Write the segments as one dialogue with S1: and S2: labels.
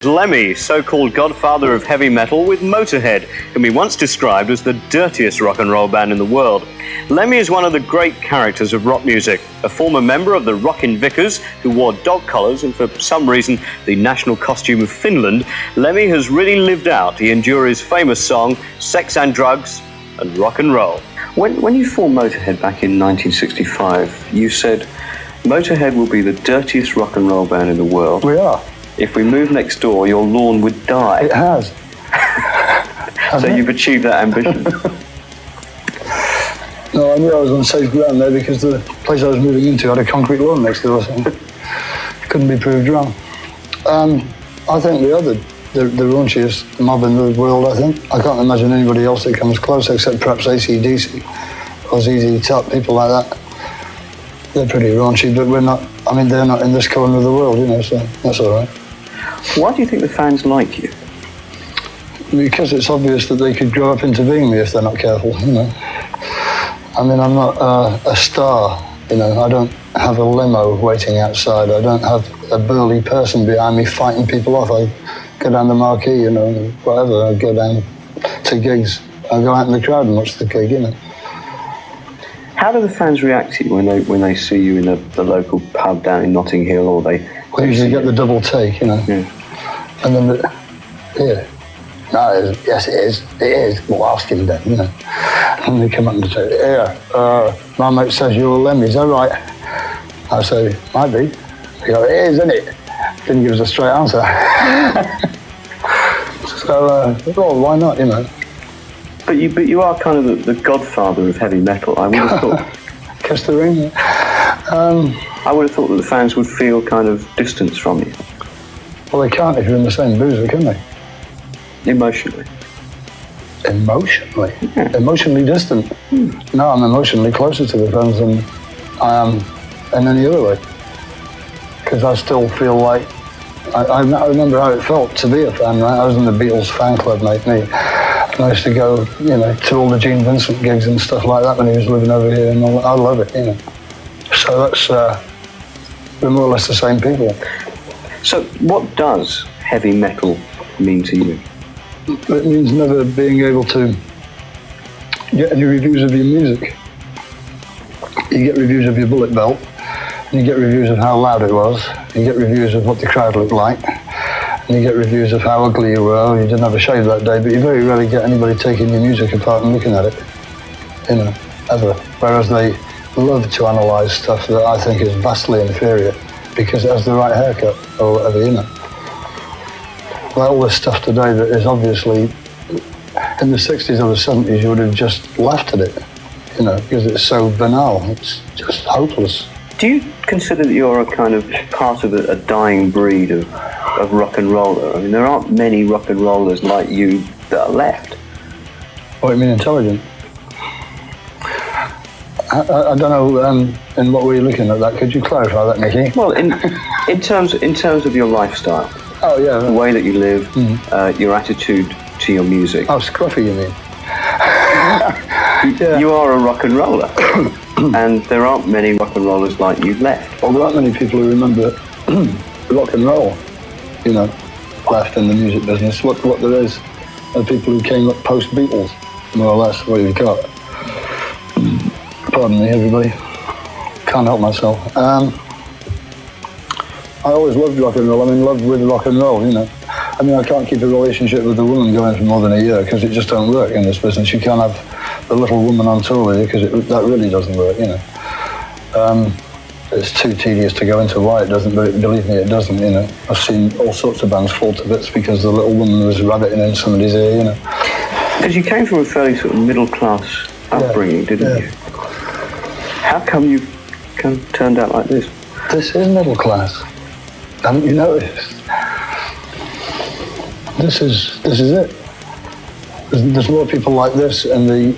S1: Lemmy, so-called godfather of heavy metal with Motörhead, can be once described as the dirtiest rock and roll band in the world. Lemmy is one of the great characters of rock music, a former member of the Rockin' Vickers who wore dog collars and for some reason the national costume of Finland. Lemmy has really lived out the Endurer's famous song, Sex and Drugs and Rock and Roll. When you formed Motörhead back in 1965, you said, Motörhead will be the dirtiest rock and roll band in the world.
S2: We are.
S1: If we move next door, your lawn would die.
S2: It has.
S1: So you've achieved that ambition.
S2: No, I knew I was on safe ground there because the place I was moving into had a concrete lawn next door, so it couldn't be proved wrong. I think we are the raunchiest mob in the world, I think. I can't imagine anybody else that comes close except perhaps AC/DC or ZZ Top, people like that. They're pretty raunchy, but we're not, I mean, they're not in this corner of the world, you know, so that's all right.
S1: Why do you think the fans like you?
S2: Because it's obvious that they could grow up into being me if they're not careful, you know. I mean, I'm not a star, you know. I don't have a limo waiting outside. I don't have a burly person behind me fighting people off. I go down the marquee, you know, whatever. I go down to gigs. I go out in the crowd and watch the gig, you know.
S1: How do the fans react to you when they see you in the local pub down in Notting Hill, or they
S2: usually get the double take, you know.
S1: Yeah.
S2: And then, yeah. No, yes, it is. It is. Well, ask him then, you know. And they come up and say, yeah, my mate says you're Lemmy, is that right? I say, might be. They go, it is, isn't it? Didn't give us a straight answer. So, well, why not, you know?
S1: But you are kind of the godfather of heavy metal. I would have thought.
S2: Kiss the ring, yeah.
S1: I would have thought that the fans would feel kind of distance from you.
S2: Well, they can't if you're in the same boozer, can they?
S1: Emotionally.
S2: Emotionally?
S1: Yeah.
S2: Emotionally distant? No, I'm emotionally closer to the fans than I am in any other way. Because I still feel like, I remember how it felt to be a fan, right? I was in the Beatles fan club, mate, me. And I used to go, you know, to all the Gene Vincent gigs and stuff like that when he was living over here, and all, I love it, you know. So that's, we're more or less the same people.
S1: So what does heavy metal mean to you?
S2: It means never being able to get any reviews of your music. You get reviews of your bullet belt, and you get reviews of how loud it was, you get reviews of what the crowd looked like, and you get reviews of how ugly you were, or you didn't have a shave that day, but you very rarely get anybody taking your music apart and looking at it, you know, ever. Whereas they love to analyse stuff that I think is vastly inferior because it has the right haircut or whatever, you know. Like all this stuff today that is obviously, in the 60s or the 70s, you would have just laughed at it, you know, because it's so banal. It's just hopeless.
S1: Do you consider that you're a kind of part of a dying breed of rock and roller? I mean, there aren't many rock and rollers like you that are left.
S2: What, you mean intelligent? I don't know, in what were you looking at that? Could you clarify that, Nicky?
S1: Well, in terms of your lifestyle.
S2: Oh, yeah.
S1: The way that you live, your attitude to your music.
S2: Oh, scruffy, you mean?
S1: Yeah. You are a rock and roller, and there aren't many rock and rollers like you left.
S2: Well, there aren't many people who remember rock and roll, you know, left in the music business. What there is are people who came up post-Beatles, more or less, what you've got. Pardon me, everybody. Can't help myself. I always loved rock and roll. I'm in love with rock and roll, you know. I mean, I can't keep a relationship with a woman going for more than a year because it just don't work in this business. You can't have the little woman on tour with you because that really doesn't work, you know. It's too tedious to go into why it doesn't, but believe me, it doesn't, you know. I've seen all sorts of bands fall to bits because the little woman was rabbiting in somebody's ear, you know.
S1: Because you came from a fairly sort of middle-class upbringing, didn't you? How come you've kind of turned out like this?
S2: This is middle class. Haven't you noticed? This is it. There's more people like this in the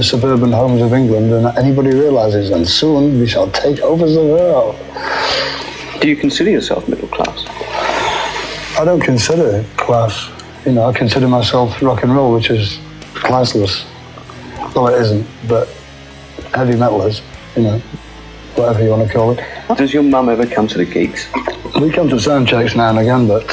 S2: suburban homes of England than anybody realises, and soon we shall take over the world.
S1: Do you consider yourself middle class?
S2: I don't consider it class. You know, I consider myself rock and roll, which is classless. Well, it isn't, but heavy metal is, you know, whatever you want to call it.
S1: Does your mum ever come to the gigs?
S2: We come to sound checks now and again, but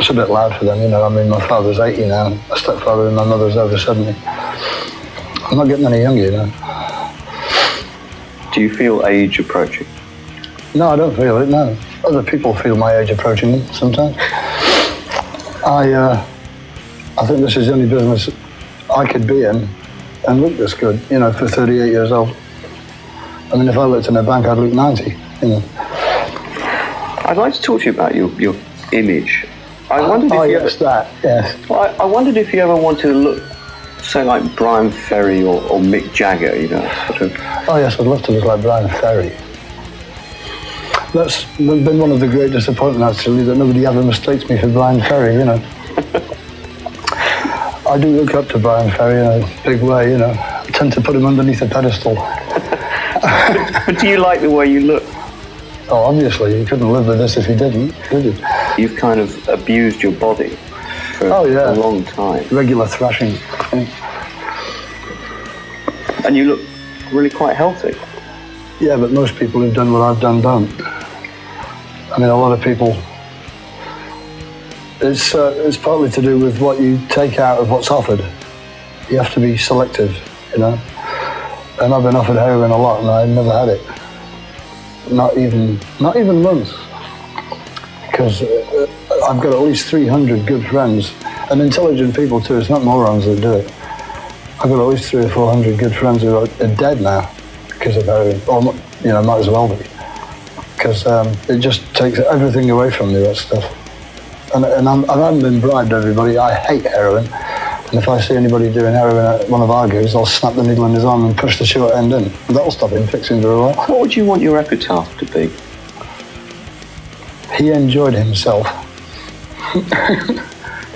S2: It's a bit loud for them, you know. I mean, my father's 80 now, my stepfather and my mother's over 70. I'm not getting any younger, you know.
S1: Do you feel age approaching?
S2: No, I don't feel it, no. Other people feel my age approaching them sometimes. I think this is the only business I could be in and look this good, you know, for 38 years old. I mean, if I looked in a bank, I'd look 90, you know.
S1: I'd like to talk to you about your image. I wondered if you
S2: yes, that, yes.
S1: Well, I wondered if you ever wanted to look, say, like Brian Ferry or Mick Jagger, you know, sort of.
S2: Oh yes, I'd love to look like Brian Ferry. That's been one of the great disappointments, actually, that nobody ever mistakes me for Brian Ferry, you know. I do look up to Brian Ferry in a big way, you know. I tend to put him underneath a pedestal.
S1: But do you like the way you look?
S2: Oh, obviously, you couldn't live with this if you didn't, could you?
S1: You've kind of abused your body for a long time.
S2: Regular thrashing.
S1: And you look really quite healthy.
S2: Yeah, but most people who've done what I've done don't. I mean, a lot of people, it's partly to do with what you take out of what's offered. You have to be selective, you know. And I've been offered heroin a lot and I've never had it. Not even once. Because I've got at least 300 good friends, and intelligent people too. It's not morons that do it. I've got at least 300 or 400 good friends who are dead now because of heroin, or, you know, might as well be. Because it just takes everything away from you, that stuff. And I haven't been bribed, everybody. I hate heroin. And if I see anybody doing heroin at one of our gigs, I'll snap the needle in his arm and push the short end in. That'll stop him fixing very well.
S1: What would you want your epitaph to be?
S2: He enjoyed himself.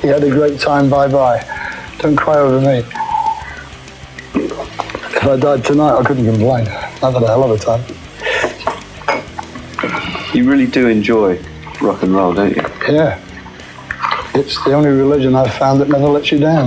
S2: He had a great time, bye-bye. Don't cry over me. If I died tonight, I couldn't complain. I've had a hell of a time.
S1: You really do enjoy rock and roll, don't you?
S2: Yeah. It's the only religion I've found that never lets you down.